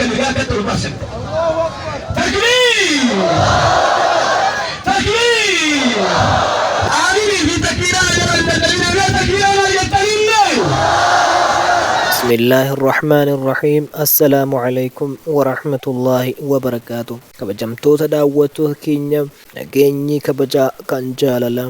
نجاك ترباسن تكبير تكبير آمين في تكبير على المدينة لا تكبير على التنين بسم الله الرحمن الرحيم السلام عليكم ورحمة الله وبركاته كبجمتو تداوتو كينيا نجيني كبجا كان جاللا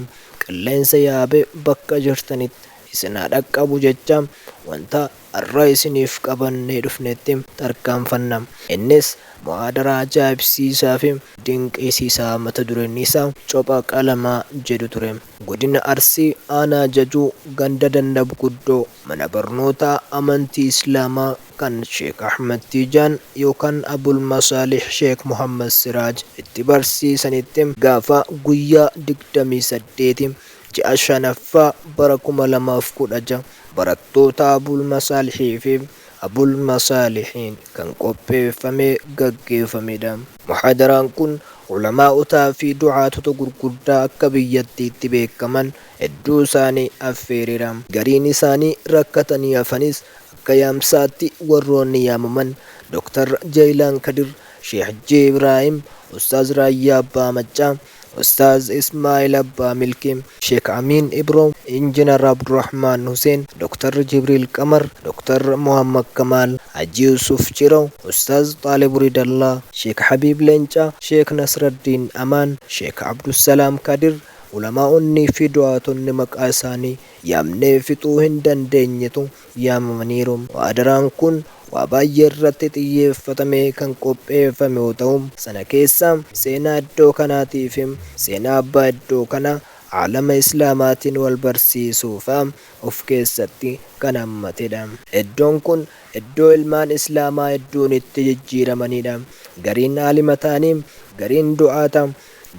كلين سيابي بكا جرتنت إسنادك أبو ججام وانتا الرئيسنيف قبن ندفنتم تركام فنم النس معادرة جاب سيسافم دينك إسيسا متدرين نيسا چوباك علما جدو ترم قدين أرسي آنا ججو غنددن نبقدو من برنوتا أمنتي إسلاما كان شيخ أحمد تيجان يوكان أبو المصالح شيخ محمد سراج اتبارسي سنتم غافا قويا دكتمي سديتم جاشنفا بركم لما أفكود أجا بركتوتا أبو المصالح في أبو المصالحين كان قبي فمي غغي فمي دام محاضران كن علماء في دعاة تغرقودا كبيتي تبيك كمان ادو ساني أفيريرام غريني ساني ركتني أفنيس كيام ساتي وروني ياممن دكتور جيلان كدر شيخ جي إبراهيم أستاذ رايا بامجام أستاذ إسماعيل أبا ملكيم شيخ أمين إبروم إنجنر عبد الرحمن حسين دكتور جبريل قمر دكتور محمد كمال حجي يوسف جيرو أستاذ طالب ريد الله شيخ حبيب لنجا شيخ نصر الدين أمان شيخ عبد السلام كادر علماء في دعاة مقاساني يامني فتوهن دندنيتو يام منيرم وأدران كن واباية رتتي فتمي كان قبئ فموتهم سنكيسام سينا الدو كاناتيفم سينا أبا الدو كانا عالم إسلامات والبرسي صوفام أفكيستي كان أمتدام الدون كن الدو المان إسلاما الدون التججير منيدام غرين عالمتانيم غرين دعاتام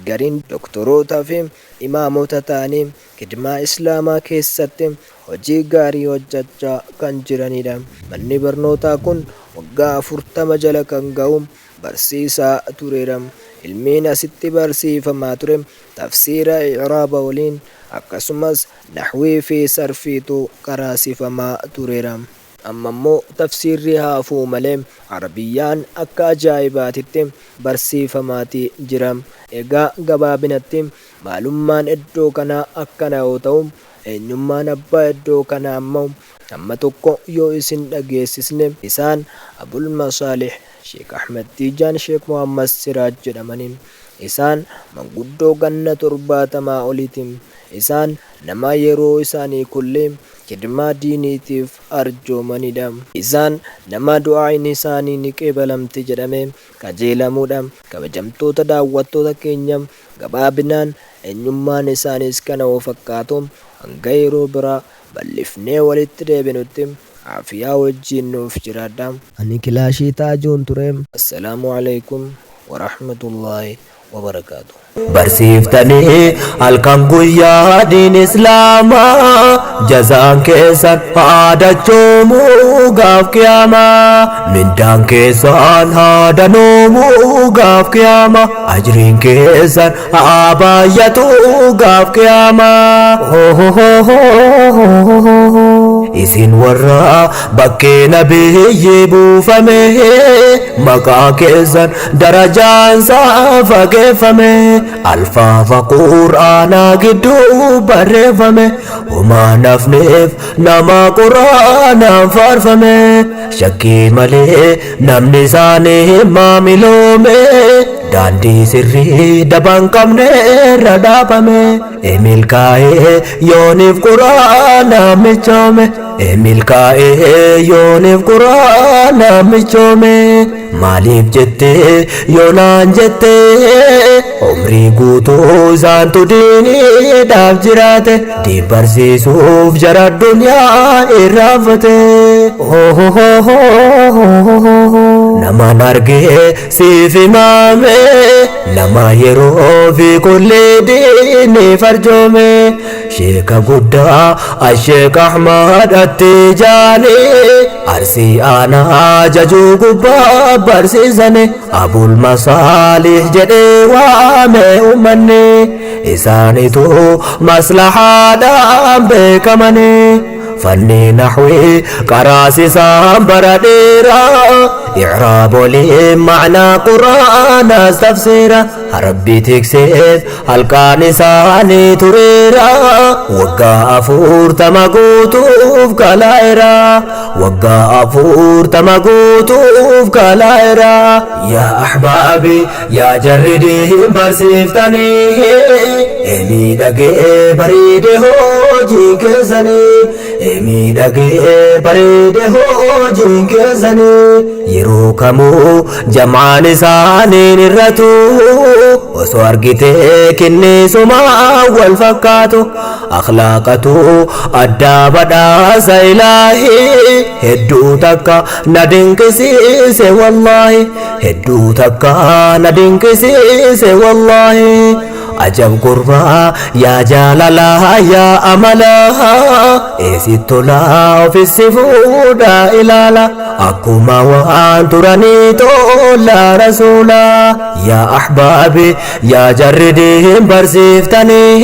غرين دكتوروتا فيم إماموتا تانيم كدما إسلاما كيستم hojii gaarii hojjechaa kan jiranidha. Manni barnootaa kun waggaa 40 jala kan ga'u barsiisaa tureera. Ilmiin asitti barsiifamaa ture tafsiira i'raaba waliin akkasumas naxwii fi sarfiitu qaraasifamaa tureera. Amma immoo tafsiirri haafuu malee arabiyyaan akka ajaa'ibaatitti barsiifamaati jira. Egaa gabaabinatti maalummaan iddoo kanaa akkana yoo ta'u eenyummaan abbaa iddoo kanaa ammoo amma tokko yoo isin dhageessisne isaan Abul Masaalih Sheekh Ahmed Tiijaan Sheekh Muhammad Siraaj jedhamaniin isaan manguddoo ganna 70 oliitiin isaan nama yeroo isaanii kullee kidmaa diiniitiif arjoomanidha. Isaan nama du'aayin isaanii ni qeebalamte jedhame qajeelamuudha. Kabajamtoota daawwattoota keenya gabaabinaan eenyummaan isaaniis kana fakkaatu hanga yeroo biraa bal'ifnee walitti deebinutti aafiyaa wajjin nuuf jiraadha. Ani kilaashii taajuun ture. Assalaamu alaikum warahmatullaahi wabarakaatu. barsiiftanii halkan guyyaa diin islaamaa jazaan keessan haadachoomuu gaaf qiyaamaa mindaan keessan haadanoomuu gaaf qiyaamaa ajriin keessan haabaayatuu gaaf qiyaamaa isin warra bakkee nabiyyi buufame maqaa keessan darajaan fageeffame alfaafa quraanaa gidduu barreeffame homaa nafneef nama quraanaan faarfame shakkii malee namni isaanii maamiloome daandii sirrii daban qabne irra dhaabame milkaa'ee yooniif quraanaan michoome milkaa'ee yooniif quraanaan michoome maaliif jettee yoonaan jettee umrii guutuu isaantu diiniidhaaf jiraate diin barsiisuuf jara addunyaa irraanfate namaan argee siif himaame nama yeroo fi kullee diinii farjoome sheeka guddaa Sheek Ahmad Tijaani arsii aanaa jajuu gubbaa barsiisane Abul Masaalih jedhee waame ummanni isaanitu maslahaadhaan beekamane fanni nahwi qaraasisaan bara dheeraa i'raabolee ma'naa quraanaas tafsiira rabbi tikseef halkaan isaanii tureera waggaa 40 guutuuf kalaa'eera waggaa 40 guutuuf kalaa'eera yaa ahbaabi yaa jarridii barsiiftanii miidhagee bareede hojiin keessanii miidhagee bareede hojiin keessanii yeroo kamuu jamaan isaaniin irratu osoo argitee kinneessumaa wal fakkaatu akhlaaqatu addaa badhaasa ilaahii hedduu takka na dinqisiise wallaahi hedduu takka na dinqisiise wallaahi ajab gurbaa yaa jaalalaa yaa amalaa eessitolaa ofissi fuudhaa ilaala akkuma waan turanii tola rasuulaa yaa ahbaabi yaa jarridii barsiiftanii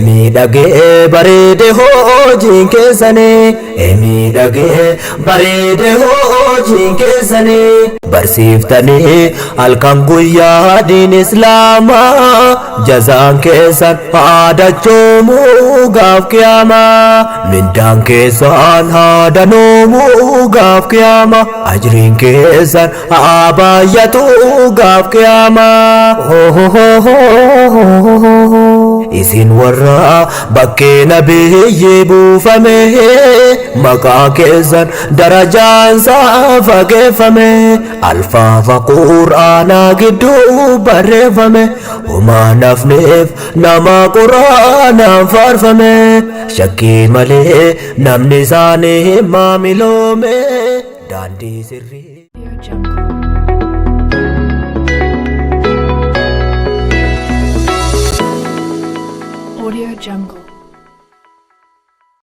miidhagee bareede hojiin keessanii miidhagee bareede hojiin keessanii barsiiftanii halkan guyyaa diin islaamaa jazaan keessan haadachoomuu gaaf qiyaamaa mindaan keessan haadanoomuu gaaf qiyaamaa ajriin keessan haabaayatuu gaaf qiyaamaa isin warra bakkee nabiyyii buufame maqaa keessan darajaansaa fageeffame alfaafa quraanaa gidduu barreeffame homaa nafneef nama quraanaan faarfame shakkii malee namni isaanii maamiloome daandii sirrii. Audio Jungle.